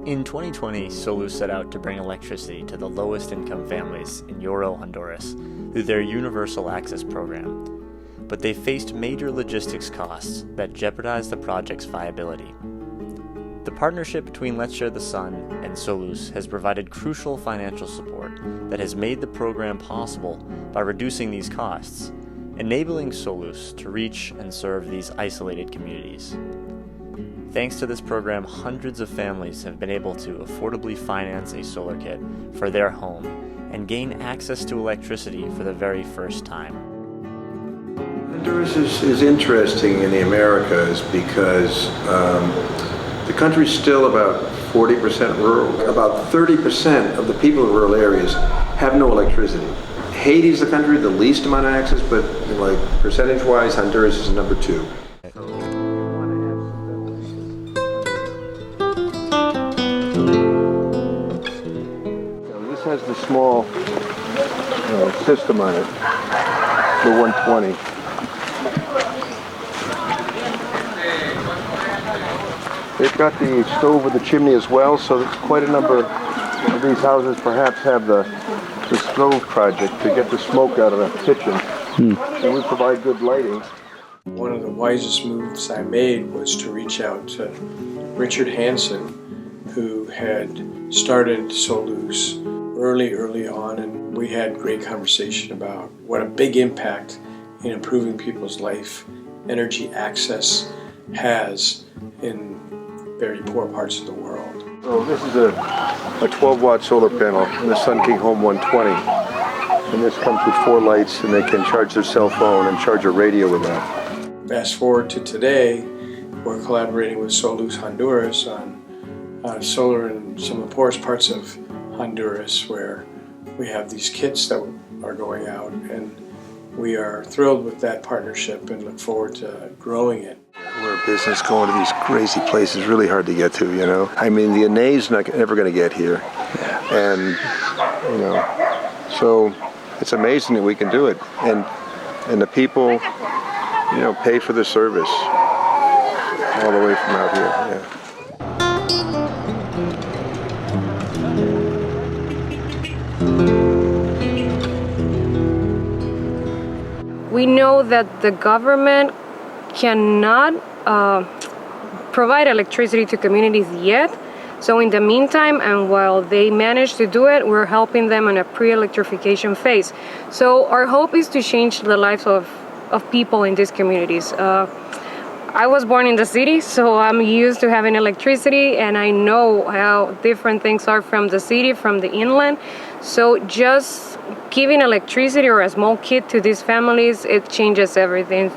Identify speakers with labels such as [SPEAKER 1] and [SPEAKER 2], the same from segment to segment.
[SPEAKER 1] In 2020, Soluz set out to bring electricity to the lowest income families in Yoro, Honduras through their Universal Access program. But they faced major logistics costs that jeopardized the project's viability. The partnership between Let's Share the Sun and Soluz has provided crucial financial support that has made the program possible by reducing these costs, enabling Soluz to reach and serve these isolated communities. Thanks to this program, hundreds of families have been able to affordably finance a solar kit for their home and gain access to electricity for the very first time.
[SPEAKER 2] Honduras is interesting in the Americas because the country's still about 40% rural. About 30% of the people in rural areas have no electricity. Haiti's the country with the least amount of access, but like percentage-wise, Honduras is number 2. This has the small system on it, the 120. They've got the stove with the chimney as well, so quite a number of these houses perhaps have the stove project to get the smoke out of the kitchen. And we provide good lighting.
[SPEAKER 3] One of the wisest moves I made was to reach out to Richard Hansen, who had started Soluz early on, and we had great conversation about what a big impact in improving people's life energy access has in very poor parts of the world.
[SPEAKER 2] So this is a 12-watt solar panel, the Sun King Home 120. And this comes with 4 lights, and they can charge their cell phone and charge a radio with that.
[SPEAKER 3] Fast forward to today, we're collaborating with Soluz Honduras on solar in some of the poorest parts of Honduras, where we have these kits that are going out, and we are thrilled with that partnership and look forward to growing it.
[SPEAKER 2] We're a business going to these crazy places, really hard to get to, you know. I mean, the Ane's never going to get here. And, you know, so it's amazing that we can do it. And the people, you know, pay for the service all the way from out here, yeah.
[SPEAKER 4] We know that the government cannot provide electricity to communities yet. So in the meantime, and while they manage to do it, we're helping them in a pre-electrification phase. So our hope is to change the lives of people in these communities. I was born in the city, so I'm used to having electricity, and I know how different things are from the city, from the inland. So just giving electricity or a small kit to these families, it changes everything.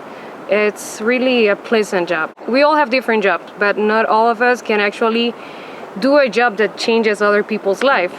[SPEAKER 4] It's really a pleasant job. We all have different jobs, but not all of us can actually do a job that changes other people's life.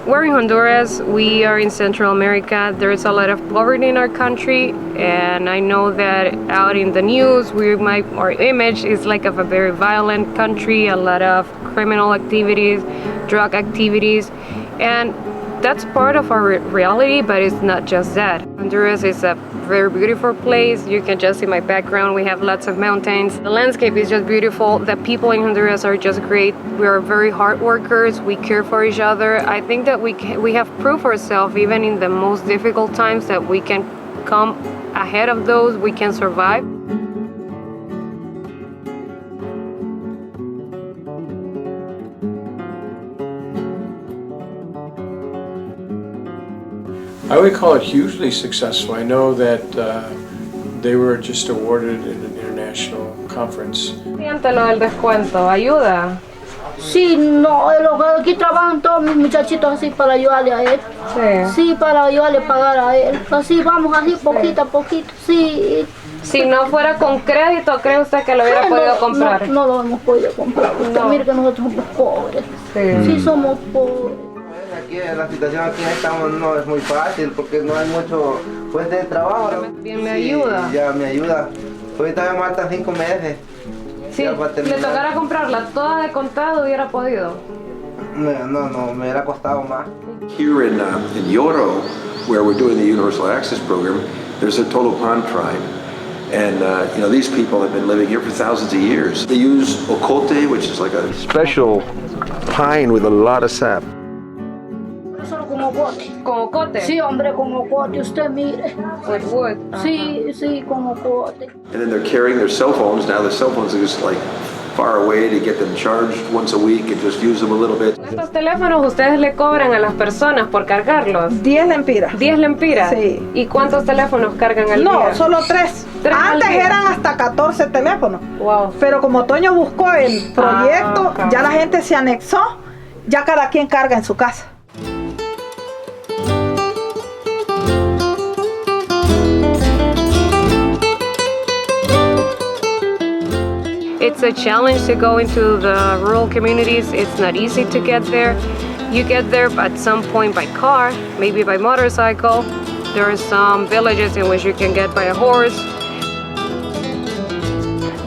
[SPEAKER 4] We're in Honduras, we are in Central America. There's a lot of poverty in our country, and I know that out in the news, our image is like of a very violent country, a lot of criminal activities, drug activities, and that's part of our reality, but it's not just that. Honduras is a very beautiful place. You can just see my background. We have lots of mountains. The landscape is just beautiful. The people in Honduras are just great. We are very hard workers. We care for each other. I think that we have proved ourselves, even in the most difficult times, that we can come ahead of those. We can survive.
[SPEAKER 3] I would call it hugely successful. I know that they were just awarded in an international conference.
[SPEAKER 4] Siente lo del descuento, ¿ayuda?
[SPEAKER 5] Sí, no, aquí trabajan todos mis muchachitos así para ayudarle a él.
[SPEAKER 4] Sí.
[SPEAKER 5] Sí, para ayudarle a pagar a él. Así vamos, así poquito a poquito, sí.
[SPEAKER 4] Si no fuera con crédito, ¿cree usted que lo hubiera podido comprar?
[SPEAKER 5] No lo hemos podido comprar, porque mire que nosotros somos pobres. Sí, somos pobres.
[SPEAKER 6] Aquí la situación aquí estamos no es muy fácil porque no hay mucho fuente de trabajo.
[SPEAKER 4] Bien, me ayuda.
[SPEAKER 6] Ya me ayuda. Ahorita me faltan 5 meses.
[SPEAKER 4] Si le tocara comprarla toda de contado, hubiera podido.
[SPEAKER 6] No, me hubiera costado más.
[SPEAKER 2] Here in Yoro, where we're doing the Universal Access Program, there's a total pond tribe. And these people have been living here for thousands of years. They use ocote, which is like a special pine with a lot of sap.
[SPEAKER 5] Como bote.
[SPEAKER 4] Como cote.
[SPEAKER 5] Sí, hombre, como bote, usted mire.
[SPEAKER 4] With wood.
[SPEAKER 5] Sí, sí, como bote.
[SPEAKER 2] And then they're carrying their cell phones. Now the cell phones are just like far away to get them charged once a week and just use them a little bit.
[SPEAKER 4] ¿Estos teléfonos ustedes le cobran a las personas por cargarlos?
[SPEAKER 7] 10 lempiras.
[SPEAKER 4] 10 lempiras.
[SPEAKER 7] Sí.
[SPEAKER 4] ¿Y cuántos teléfonos cargan al día?
[SPEAKER 7] No, solo 3.
[SPEAKER 4] ¿Tres al
[SPEAKER 7] Antes
[SPEAKER 4] día?
[SPEAKER 7] eran hasta 14 teléfonos.
[SPEAKER 4] Wow.
[SPEAKER 7] Pero como Toño buscó el proyecto,
[SPEAKER 4] ok.
[SPEAKER 7] ya la gente se anexó, ya cada quien carga en su casa.
[SPEAKER 4] It's a challenge to go into the rural communities. It's not easy to get there. You get there at some point by car, maybe by motorcycle. There are some villages in which you can get by a horse.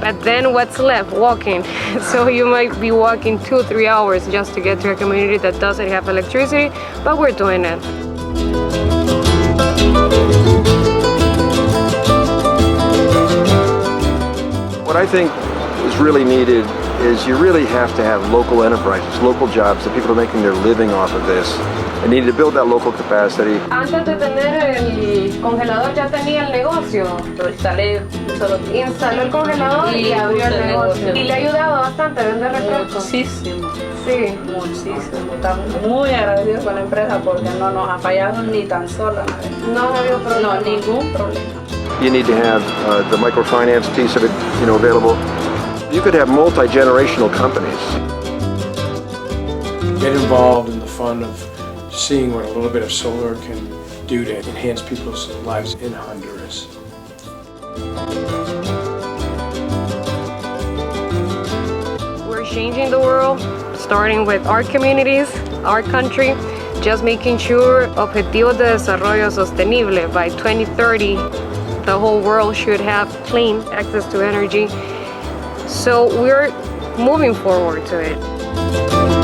[SPEAKER 4] But then what's left? Walking. So you might be walking 2-3 hours just to get to a community that doesn't have electricity, but we're doing it.
[SPEAKER 2] What I think is really needed is you really have to have local enterprises, local jobs, that people are making their living off of this. And need to build that local capacity.
[SPEAKER 4] Antes de tener el congelador ya tenía el negocio.
[SPEAKER 8] Lo instalé solo
[SPEAKER 4] Instaló el congelador y abrió el negocio. Y le ha ayudado bastante a vender refrescos.
[SPEAKER 8] muchísimo,
[SPEAKER 4] Sí.
[SPEAKER 8] muchísimo. Estamos muy agradecidos con la empresa porque no nos ha fallado ni tan solo una vez.
[SPEAKER 4] No ha habido problema.
[SPEAKER 8] No, ningún problema.
[SPEAKER 2] You need to have the microfinance piece of it, available. You could have multi-generational companies.
[SPEAKER 3] Get involved in the fun of seeing what a little bit of solar can do to enhance people's lives in Honduras.
[SPEAKER 4] We're changing the world, starting with our communities, our country, just making sure Objetivos de Desarrollo Sostenible by 2030, the whole world should have clean access to energy. So we're moving forward to it.